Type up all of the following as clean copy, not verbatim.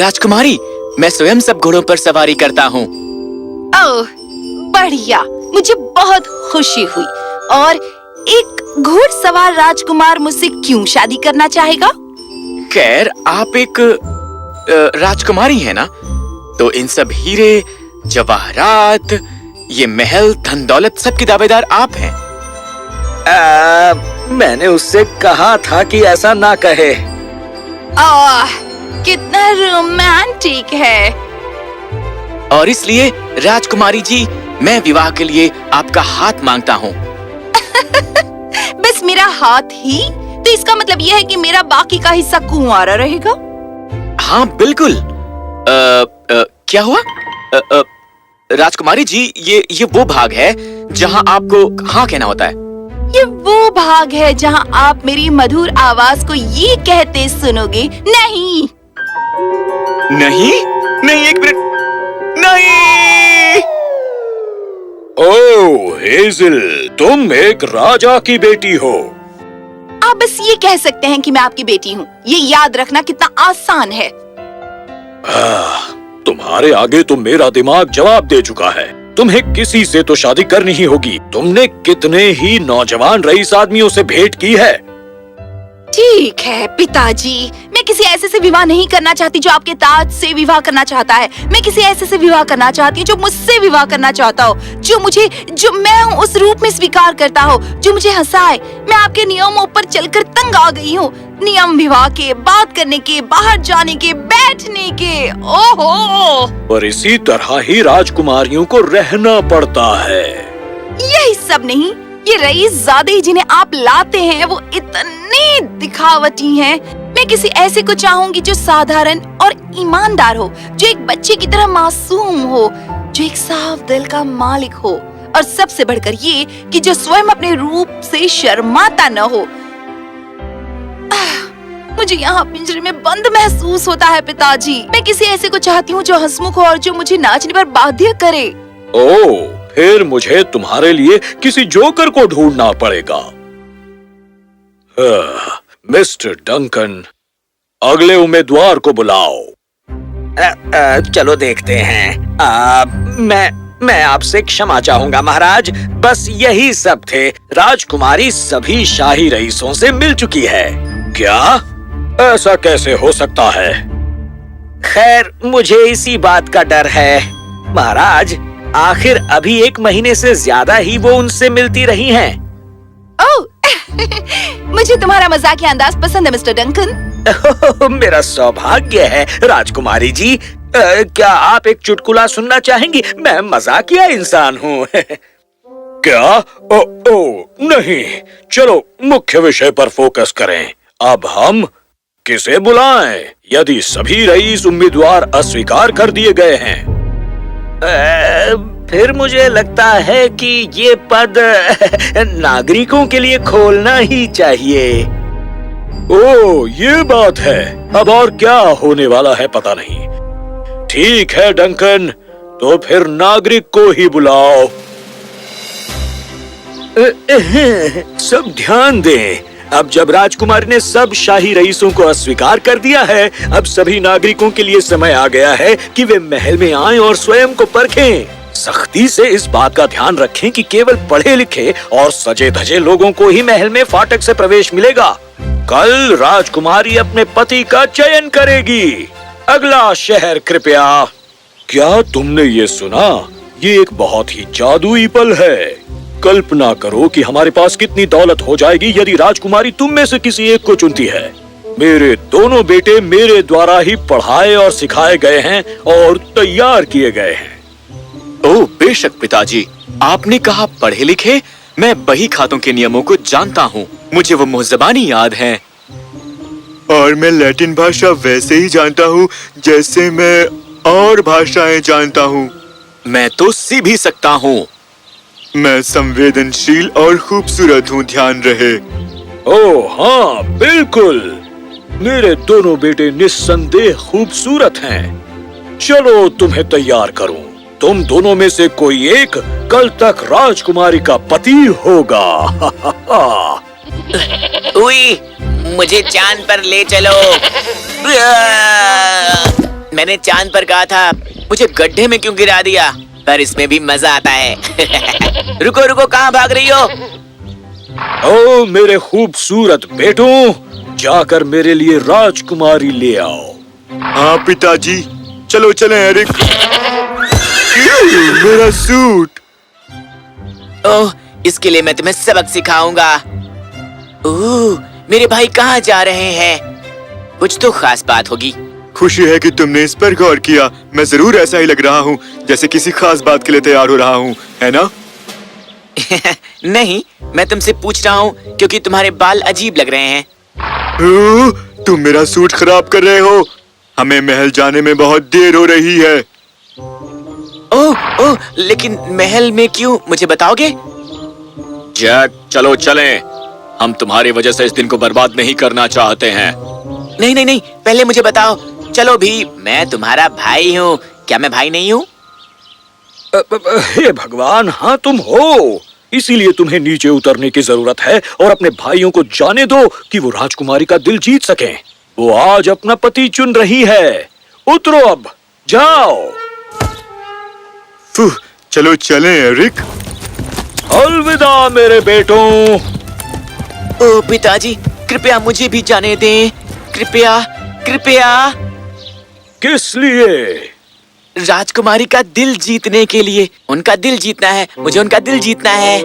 राजकुमारी, मैं स्वयं सब घोड़ों पर सवारी करता हूँ। ओह, बढ़िया, मुझे बहुत खुशी हुई। और एक घुड़सवार राजकुमार मुझसे क्यों शादी करना चाहेगा? खैर, आप एक राजकुमारी है ना, तो इन सब हीरे, जवाहरात, ये महल, धन दौलत, सबके दावेदार आप हैं। मैंने उससे कहा था कि ऐसा ना कहे। कितना रोमांटिक है। और इसलिए राजकुमारी जी, मैं विवाह के लिए आपका हाथ मांगता हूँ। बस मेरा हाथ ही? तो इसका मतलब यह है कि मेरा बाकी का हिस्सा कुंवारा रहेगा? हाँ बिल्कुल। क्या हुआ? राजकुमारी जी, ये वो भाग है जहाँ आपको हाँ कहना होता है। ये वो भाग है जहाँ आप मेरी मधुर आवाज को ये कहते सुनोगे, नहीं। नहीं, नहीं, एक मिनट, नहीं। ओह हेज़ल, तुम एक राजा की बेटी हो। आप बस ये कह सकते हैं कि मैं आपकी बेटी हूँ। ये याद रखना कितना आसान है। तुम्हारे आगे तो मेरा दिमाग जवाब दे चुका है। तुम्हें किसी से तो शादी करनी ही होगी। तुमने कितने ही नौजवान रईस आदमियों से भेंट की है। ठीक है पिताजी, मैं किसी ऐसे से विवाह नहीं करना चाहती जो आपके ताज से विवाह करना चाहता है। मैं किसी ऐसे से विवाह करना चाहती हूँ जो मुझसे विवाह करना चाहता हो, जो मैं हूँ उस रूप में स्वीकार करता हो, जो मुझे हंसाए। मैं आपके नियमों पर चलकर तंग आ गई हूँ। नियम विवाह के, बात करने के, बाहर जाने के, बैठने के। ओहो! पर इसी तरह ही राजकुमारियों को रहना पड़ता है। यही सब नहीं, ये रईसज़ादे जिन्हें आप लाते हैं वो इतने दिखावटी हैं। मैं किसी ऐसे को चाहूंगी जो साधारण और ईमानदार हो, जो एक बच्चे की तरह मासूम हो, जो एक साफ दिल का मालिक हो, और सबसे बढ़कर ये कि जो स्वयं अपने रूप से शर्माता न हो। मुझे यहाँ पिंजरे में बंद महसूस होता है पिताजी। मैं किसी ऐसे को चाहती हूँ जो हंसमुख हो और जो मुझे नाचने पर बाध्य करे। ओह, फिर मुझे तुम्हारे लिए किसी जोकर को ढूंढना पड़ेगा। मिस्टर डंकन, अगले उम्मीदवार को बुलाओ। चलो देखते हैं। मैं आपसे क्षमा चाहूंगा महाराज, बस यही सब थे। राजकुमारी सभी शाही रईसों से मिल चुकी है। क्या? ऐसा कैसे हो सकता है? खैर, मुझे इसी बात का डर है महाराज। आखिर अभी 1 महीने से ज्यादा ही वो उनसे मिलती रही हैं। ओह, मुझे तुम्हारा मजाकिया अंदाज पसंद है मिस्टर डंकन। मेरा सौभाग्य है राजकुमारी जी। क्या आप एक चुटकुला सुनना चाहेंगी? मैं मजाकिया इंसान हूँ। क्या? नहीं, चलो मुख्य विषय पर फोकस करें। अब हम किसे बुलाएं यदि सभी रईस उम्मीदवार अस्वीकार कर दिए गए हैं? फिर मुझे लगता है कि ये पद नागरिकों के लिए खोलना ही चाहिए। ओह, ये बात है। अब और क्या होने वाला है पता नहीं। ठीक है डंकन, तो फिर नागरिक को ही बुलाओ। सब ध्यान दें। अब जब राजकुमारी ने सब शाही रईसों को अस्वीकार कर दिया है, अब सभी नागरिकों के लिए समय आ गया है कि वे महल में आएं और स्वयं को परखें। सख्ती से इस बात का ध्यान रखें कि केवल पढ़े लिखे और सजे धजे लोगों को ही महल में फाटक से प्रवेश मिलेगा। कल राजकुमारी अपने पति का चयन करेगी। अगला शहर कृपया। क्या तुमने ये सुना? ये एक बहुत ही जादुई पल है। कल्पना करो कि हमारे पास कितनी दौलत हो जाएगी यदि राजकुमारी तुम में से किसी एक को चुनती है। मेरे दोनों बेटे मेरे द्वारा ही पढ़ाए और सिखाए गए हैं और तैयार किए गए हैं। ओह बेशक पिताजी, आपने कहा पढ़े लिखे। मैं बही खातों के नियमों को जानता हूँ। मुझे वो मुहज़्ज़बानी याद हैं। और मैं लैटिन भाषा वैसे ही जानता हूँ जैसे मैं और भाषाएं जानता हूँ। मैं तो सी भी सकता हूँ। मैं संवेदनशील और खूबसूरत हूँ, ध्यान रहे। ओह हाँ, बिल्कुल। मेरे दोनों बेटे निस्संदेह खूबसूरत हैं। चलो तुम्हें तैयार करूं। तुम दोनों में से कोई एक कल तक राजकुमारी का पति होगा। उई, मुझे चांद पर ले चलो। मैंने चांद पर कहा था मुझे गड्ढे में क्यों गिरा दिया, पर इसमें भी मजा आता है। रुको रुको, कहाँ भाग रही हो? ओ मेरे खूबसूरत बेटों, जाकर मेरे लिए राजकुमारी ले आओ। हाँ पिताजी, चलो चलें एरिक। मेरा सूट। ओह, इसके लिए मैं तुम्हें सबक सिखाऊंगा। ओह, मेरे भाई कहाँ जा रहे हैं? कुछ तो खास बात होगी। खुशी है कि तुमने इस पर गौर किया। मैं जरूर ऐसा ही लग रहा हूँ, जैसे किसी खास बात के लिए तैयार हो रहा हूँ, है ना? नहीं, मैं तुमसे पूछ रहा हूँ क्योंकि तुम्हारे बाल अजीब लग रहे हैं। ओह, तुम मेरा सूट खराब कर रहे हो। हमें महल जाने में बहुत देर हो रही है। ओह ओह, लेकिन महल में क्यों, मुझे बताओगे? जैक, चलो चलें। हम तुम्हारी वजह से इस दिन को बर्बाद नहीं करना चाहते हैं। नहीं नहीं नहीं, पहले मुझे बताओ। चलो भी, मैं तुम्हारा भाई हूँ। क्या मैं भाई नहीं हूँ? हे भगवान, हाँ तुम हो। इसीलिए तुम्हें नीचे उतरने की जरूरत है और अपने भाइयों को जाने दो कि वो राजकुमारी का दिल जीत सकें। वो आज अपना पति चुन रही है। उतरो अब, जाओ। फुह, चलो चलें एरिक। अलविदा मेरे बेटों। ओह पिताजी, कृपया मुझे भी जाने दें। कृपया कृपया। किस लिए? राजकुमारी का दिल जीतने के लिए। उनका दिल जीतना है, मुझे उनका दिल जीतना है।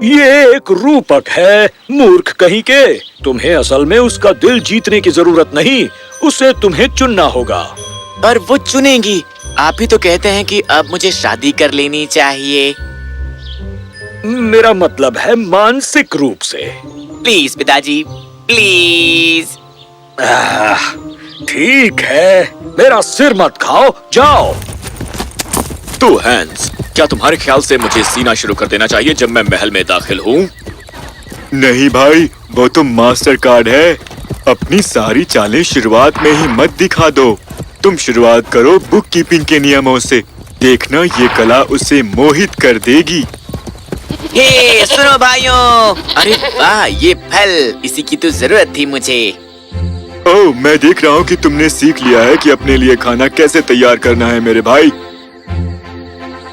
ये एक रूपक है, मूर्ख कहीं के। तुम्हें असल में उसका दिल जीतने की जरूरत नहीं, उसे तुम्हें चुनना होगा। पर वो चुनेंगी। आप ही तो कहते हैं कि अब मुझे शादी कर लेनी चाहिए। मेरा मतलब है मानसिक रूप से। प्लीज पिताजी, प्लीज। ठीक है, मेरा सिर मत खाओ, जाओ। तो हैंस, क्या तुम्हारे ख्याल से मुझे सीना शुरू कर देना चाहिए जब मैं महल में दाखिल हूँ? नहीं भाई, वो तो मास्टर कार्ड है। अपनी सारी चालें शुरुआत में ही मत दिखा दो। तुम शुरुआत करो बुक कीपिंग के नियमों से। देखना, ये कला उसे मोहित कर देगी। हे सुनो भाइयों, अरे वाह, ये फल, इसी की तो जरूरत थी मुझे। ओह, मैं देख रहा हूँ कि तुमने सीख लिया है कि अपने लिए खाना कैसे तैयार करना है मेरे भाई।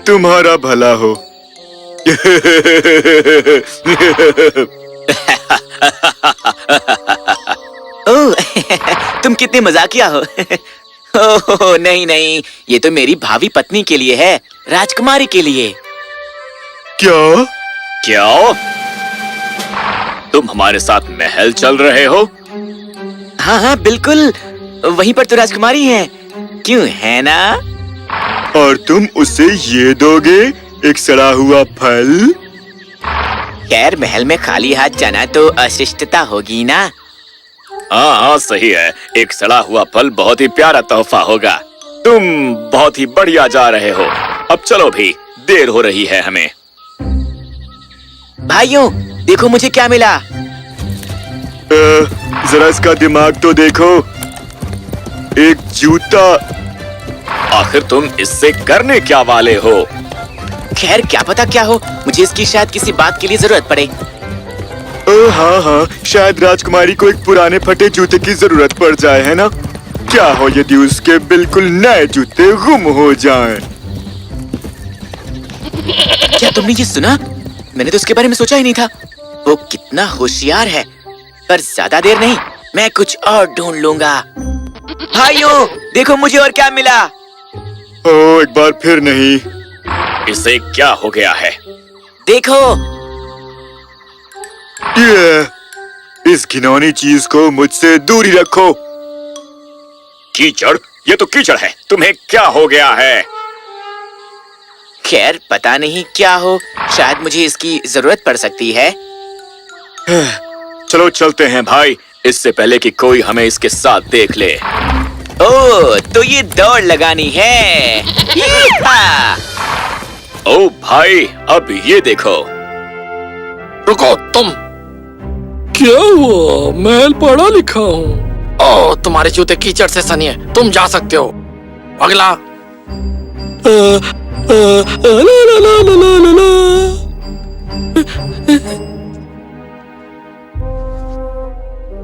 तुम्हारा भला हो। ओह, तुम कितने मजाकिया हो। ओह नहीं नहीं, ये तो मेरी भावी पत्नी के लिए है, राजकुमारी के लिए। क्या? क्या? तुम हमारे साथ महल चल रहे हो? हाँ हाँ बिल्कुल, वहीं पर तो राजकुमारी है। क्यों, है ना? और तुम उसे ये दोगे, एक सड़ा हुआ फल? खैर, महल में खाली हाथ जाना तो अशिष्टता होगी ना। हाँ हाँ सही है, एक सड़ा हुआ फल बहुत ही प्यारा तोहफा होगा। तुम बहुत ही बढ़िया जा रहे हो। अब चलो भी, देर हो रही है हमें। भाइयों, देखो मुझे क्या मिला। जरा इसका दिमाग तो देखो। एक जूता। आखिर तुम इससे करने क्या वाले हो? खैर, क्या पता क्या हो, मुझे इसकी शायद किसी बात के लिए जरूरत पड़े। हाँ हाँ, शायद राजकुमारी को एक पुराने फटे जूते की जरूरत पड़ जाए, है ना? क्या हो यदि उसके बिल्कुल नए जूते गुम हो जाएं? क्या तुमने ये सुना? मैंने तो उसके बारे में सोचा ही नहीं था। वो कितना होशियार है। पर ज्यादा देर नहीं, मैं कुछ और ढूंढ लूंगा। भाइयों, देखो मुझे और क्या मिला। ओह, एक बार फिर नहीं। इसे क्या हो गया है? देखो। ये, इस घिनौनी चीज को मुझसे दूर ही रखो। कीचड़? ये तो कीचड़ है। तुम्हें क्या हो गया है? खैर, पता नहीं क्या हो, शायद मुझे इसकी जरूरत पड़ सकती है। चलो चलते हैं भाई, इससे पहले कि कोई हमें इसके साथ देख ले। ओह, तो ये दौड़ लगानी है। यीहा! ओ भाई, अब ये देखो। रुको तुम। क्या हुआ? मैं पढ़ा लिखा हूँ। ओह, तुम्हारे जूते कीचड़ से सनी है, तुम जा सकते हो। अगला। ला ला ला ला ला ला ला।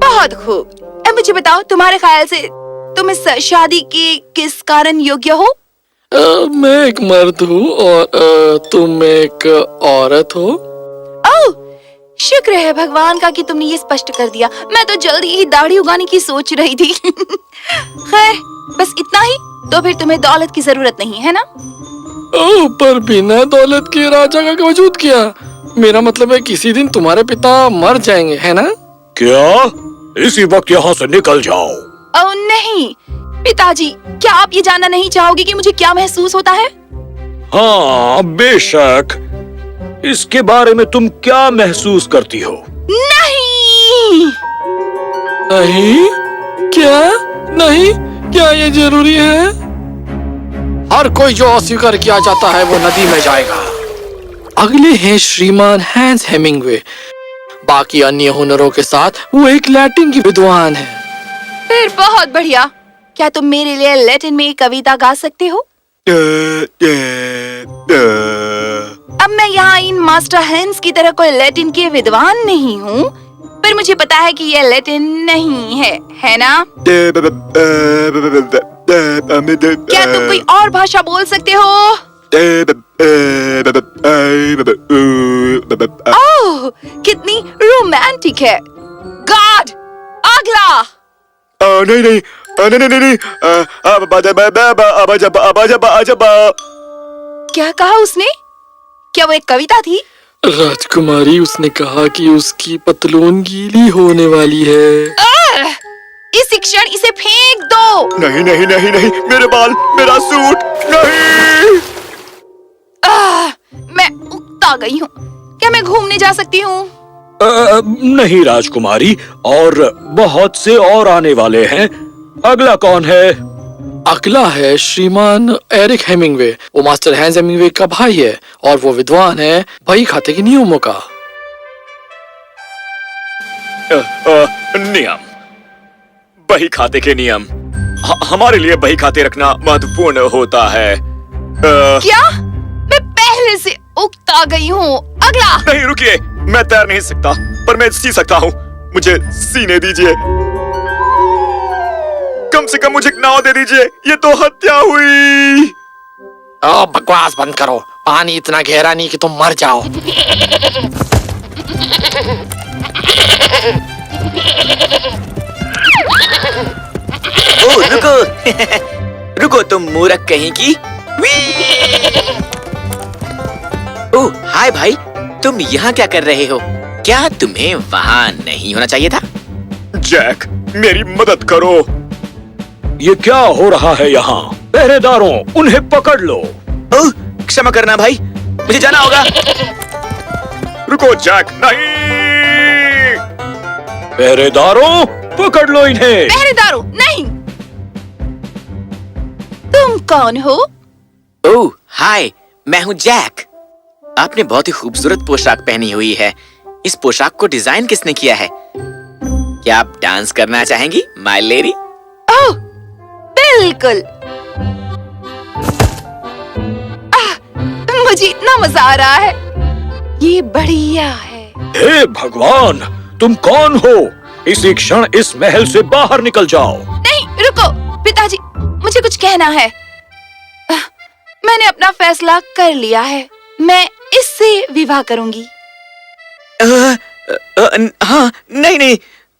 बहुत खूब। अब मुझे बताओ, तुम्हारे ख्याल से तुम इस शादी के किस कारण योग्य हो? मैं एक मर्द हूँ और तुम एक औरत हो। ओह, शुक्र है भगवान का कि तुमने ये स्पष्ट कर दिया। मैं तो जल्दी ही दाढ़ी उगाने की सोच रही थी। खैर, बस इतना ही। तो फिर तुम्हें दौलत की जरूरत नहीं है ना? ओह, पर बिना दौलत के राजा का वजूद किया। मेरा मतलब है किसी दिन तुम्हारे पिता मर जाएंगे, है ना? क्या? इसी वक्त यहाँ से निकल जाओ। ओह नहीं पिताजी, क्या आप ये जानना नहीं चाहोगे कि मुझे क्या महसूस होता है? हाँ बेशक। इसके बारे में तुम क्या महसूस करती हो? नहीं। नहीं? क्या? नहीं? क्या ये जरूरी है? हर कोई जो अस्वीकार किया जाता है वो नदी में जाएगा। अगले हैं श्रीमान हैंस हेमिंगवे। बाकी अन्य हुनरों के साथ वो एक लैटिन की विद्वान है। फिर बहुत बढ़िया। क्या तुम मेरे लिए लैटिन में एक कविता गा सकते हो? अब मैं यहाँ इन मास्टर हैंस की तरह कोई लैटिन के विद्वान नहीं हूँ, पर मुझे पता है कि यह लैटिन नहीं है ना? क्या तुम कोई और भाषा बोल सकते हो? ओह, कितनी रोमांटिक है। गॉड, अगला। नहीं नहीं नहीं नहीं नहीं क्या कहा उसने? क्या वो एक कविता थी? राजकुमारी, उसने कहा कि उसकी पतलून गीली होने वाली है। इस क्षण इसे फेंक दो। नहीं नहीं नहीं नहीं, मेरे बाल, मेरा सूट, नहीं। मैं उकता गई हूँ। क्या मैं घूमने जा सकती हूँ? नहीं राजकुमारी, और बहुत से और आने वाले हैं। अगला कौन है? अगला है श्रीमान एरिक हेमिंगवे। वो मास्टर हैंस हेमिंगवे का भाई है और वो विद्वान है बही खाते के नियमों का। नियम, बही खाते के नियम। हमारे लिए बही खाते रखना महत्वपूर्ण होता है। क्या? मैं पहले से उकता गई हूँ। अगला। नहीं रुकिए, मैं तैर नहीं सकता, पर मैं सी सकता हूँ। मुझे सीने दीजिए, कम से कम मुझे एक नाव दे दीजिए। ये तो हत्या हुई। बकवास बंद करो। पानी इतना गहरा नहीं कि तुम मर जाओ। ओह रुको। रुको तुम मूर्ख कहीं की। ओह हाय भाई, तुम यहाँ क्या कर रहे हो? क्या तुम्हें वहाँ नहीं होना चाहिए था? जैक, मेरी मदद करो। ये क्या हो रहा है यहाँ? पहरेदारों, उन्हें पकड़ लो। ओह क्षमा करना भाई, मुझे जाना होगा। रुको जैक, नहीं। पहरेदारों, पकड़ लो इन्हें। पहरेदारों, नहीं। तुम कौन हो? ओह हाय, मैं हूँ जैक। आपने बहुत ही खूबसूरत पोशाक पहनी हुई है। इस पोशाक को डिजाइन किसने किया है? क्या आप डांस करना चाहेंगी माय लेडी? ओह बिल्कुल। मुझे इतना मजा आ रहा है। ये बढ़िया है। हे भगवान, तुम कौन हो? इसी क्षण इस महल से बाहर निकल जाओ। नहीं रुको पिताजी, मुझे कुछ कहना है। मैंने अपना फैसला कर लिया है। मैं इससे विवाह करूंगी। हाँ नहीं नहीं,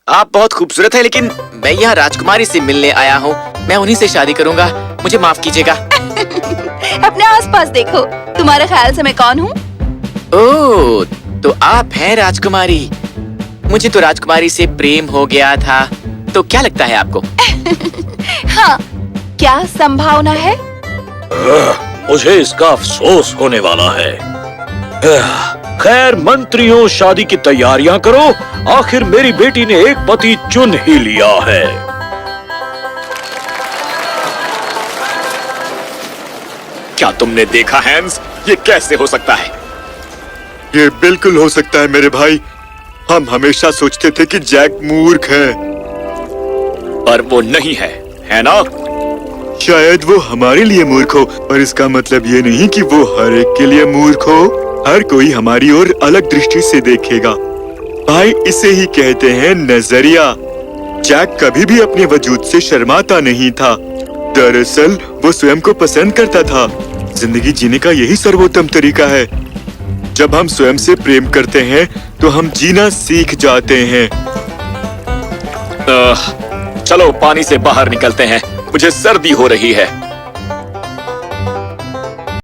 आप बहुत खूबसूरत है, लेकिन मैं यहाँ राजकुमारी से मिलने आया हूँ। मैं उन्हीं से शादी करूंगा। मुझे माफ कीजिएगा। अपने आसपास देखो। तुम्हारे ख्याल से मैं कौन हूँ? ओह, तो आप हैं राजकुमारी। मुझे तो राजकुमारी से प्रेम हो गया था। तो क्या लगता है आपको? हाँ, क्या संभावना है? मुझे इसका अफसोस होने वाला है। खैर मंत्रियों, शादी की तैयारियां करो। आखिर मेरी बेटी ने एक पति चुन ही लिया है। क्या तुमने देखा हैंस? ये कैसे हो सकता है? ये बिल्कुल हो सकता है मेरे भाई। हम हमेशा सोचते थे कि जैक मूर्ख है, पर वो नहीं है ना? शायद वो हमारे लिए मूर्ख हो, पर इसका मतलब ये नहीं कि वो हर एक के लिए मूर्ख हो। हर कोई हमारी ओर अलग दृष्टि से देखेगा। भाई, इसे ही कहते हैं नजरिया। जैक कभी भी अपने वजूद से शर्माता नहीं था। दरअसल वो स्वयं को पसंद करता था। जिंदगी जीने का यही सर्वोत्तम तरीका है। जब हम स्वयं से प्रेम करते हैं तो हम जीना सीख जाते हैं। चलो पानी से बाहर निकलते हैं, मुझे सर्दी हो रही है।